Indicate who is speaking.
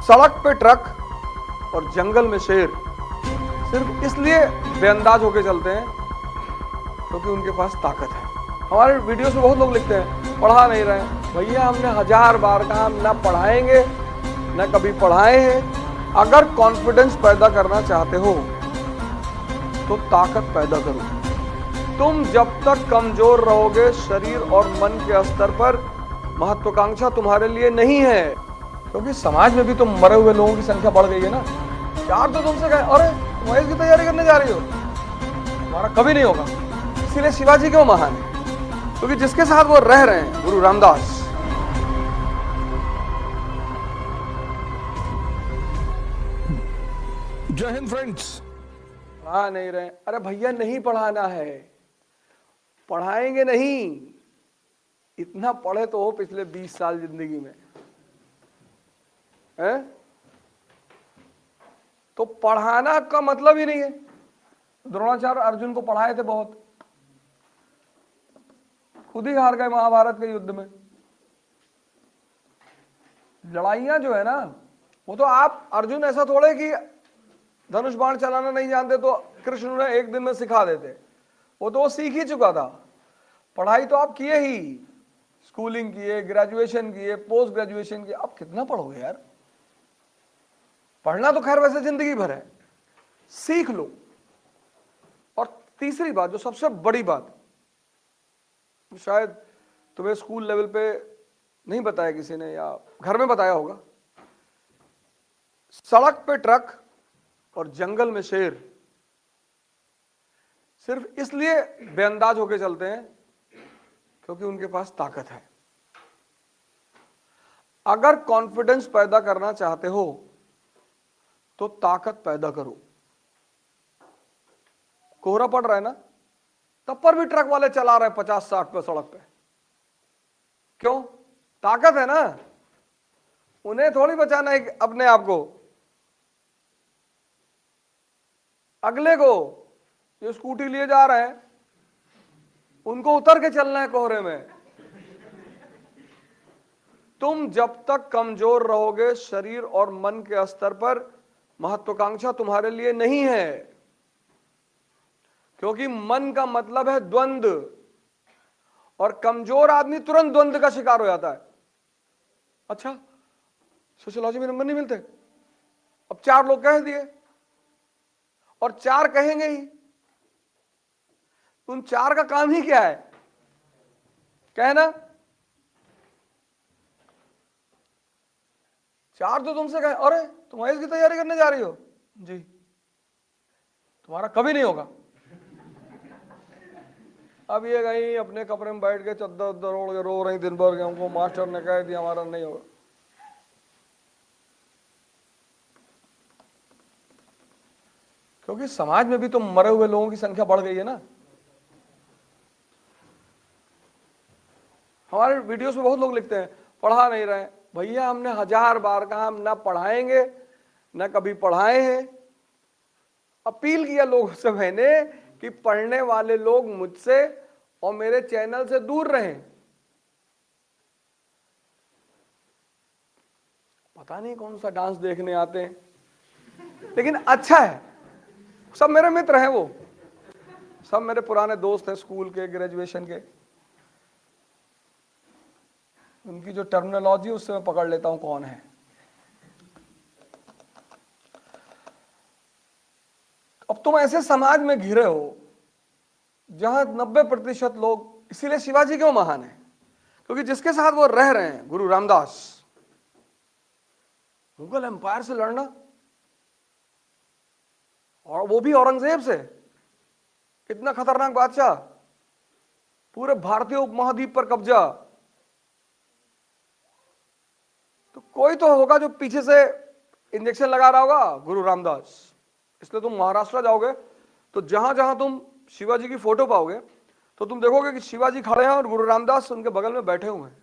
Speaker 1: सड़क पे ट्रक और जंगल में शेर सिर्फ इसलिए बेअंदाज होके चलते हैं क्योंकि उनके पास ताकत है। हमारे वीडियोस में बहुत लोग लिखते हैं पढ़ा नहीं रहे हैं। भैया हमने 1000 बार कहा हम ना पढ़ाएंगे ना कभी पढ़ाए हैं। अगर कॉन्फिडेंस पैदा करना चाहते हो तो ताकत पैदा करो। तुम जब तक कमजोर रहोगे शरीर और मन के स्तर पर, महत्वाकांक्षा तुम्हारे लिए नहीं है। क्योंकि समाज में भी तो मरे हुए लोगों की संख्या बढ़ गई है ना। चार तो तुमसे कहे अरे तुम आईएएस की तैयारी करने जा रही हो, तुम्हारा कभी नहीं होगा। इसीलिए शिवाजी क्यों महान है? क्योंकि जिसके साथ वो रह रहे हैं, गुरु रामदास।
Speaker 2: जय हिंद फ्रेंड्स।
Speaker 1: पढ़ा नहीं रहे, अरे भैया नहीं पढ़ाना है, पढ़ाएंगे नहीं। इतना पढ़े तो हो पिछले 20 साल जिंदगी में है? तो पढ़ाना का मतलब ही नहीं है। द्रोणाचार्य अर्जुन को पढ़ाए थे बहुत, खुद ही हार गए महाभारत के युद्ध में। लड़ाइयां जो है ना, वो तो आप अर्जुन ऐसा थोड़े कि धनुष बाण चलाना नहीं जानते तो कृष्ण ने एक दिन में सिखा देते। वो तो वो सीख ही चुका था। पढ़ाई तो आप किए ही, स्कूलिंग किए, ग्रेजुएशन किए, पोस्ट ग्रेजुएशन किए। अब कितना पढ़ोगे यार? पढ़ना तो खैर वैसे जिंदगी भर है, सीख लो। और तीसरी बात, जो सबसे बड़ी बात, शायद तुम्हें स्कूल लेवल पे नहीं बताया किसी ने या घर में बताया होगा। सड़क पे ट्रक और जंगल में शेर सिर्फ इसलिए बेअंदाज होके चलते हैं क्योंकि उनके पास ताकत है। अगर कॉन्फिडेंस पैदा करना चाहते हो तो ताकत पैदा करो। कोहरा पड़ रहा है ना, तब पर भी ट्रक वाले चला रहे 50-60 पे सड़क पे। क्यों? ताकत है ना। उन्हें थोड़ी बचाना है अपने आप को, अगले को जो स्कूटी लिए जा रहे हैं उनको उतर के चलना है कोहरे में। तुम जब तक कमजोर रहोगे शरीर और मन के स्तर पर, महत्वाकांक्षा तुम्हारे लिए नहीं है। क्योंकि मन का मतलब है द्वंद, और कमजोर आदमी तुरंत द्वंद का शिकार हो जाता है। अच्छा, सोशियोलॉजी में नंबर नहीं मिलते? अब 4 लोग कह दिए और 4 कहेंगे ही। उन 4 का काम ही क्या है? कहना। 4 तो तुमसे कहे अरे तुम आईएएस की तैयारी करने जा रही हो जी, तुम्हारा कभी नहीं होगा। अब ये गई अपने कमरे में बैठ के चद्दर उद्दर ओढ़ के रो रही दिन भर के, हमको मास्टर ने कह दिया हमारा नहीं होगा। क्योंकि समाज में भी तो मरे हुए लोगों की संख्या बढ़ गई है ना। हमारे वीडियोस में बहुत लोग लिखते हैं पढ़ा नहीं रहे हैं। भैया हमने 1000 बार कहा हम ना पढ़ाएंगे ना कभी पढ़ाए हैं। अपील किया लोगों से मैंने कि पढ़ने वाले लोग मुझसे और मेरे चैनल से दूर रहें। पता नहीं कौन सा डांस देखने आते हैं, लेकिन अच्छा है। सब मेरे मित्र हैं, वो सब मेरे पुराने दोस्त हैं, स्कूल के, ग्रेजुएशन के। उनकी जो टर्मिनोलॉजी उससे मैं पकड़ लेता हूं कौन है। अब तुम ऐसे समाज में घिरे हो जहां 90% लोग, इसीलिए शिवाजी क्यों महान है? क्योंकि जिसके साथ वो रह रहे हैं, गुरु रामदास। मुगल एम्पायर से लड़ना, और वो भी औरंगजेब से, इतना खतरनाक बादशाह, पूरे भारतीय उपमहाद्वीप पर कब्जा। तो कोई तो होगा जो पीछे से इंजेक्शन लगा रहा होगा, गुरु रामदास। इसलिए तुम महाराष्ट्र जाओगे तो जहां जहां तुम शिवाजी की फोटो पाओगे तो तुम देखोगे कि शिवाजी खड़े हैं और गुरु रामदास उनके बगल में बैठे हुए हैं।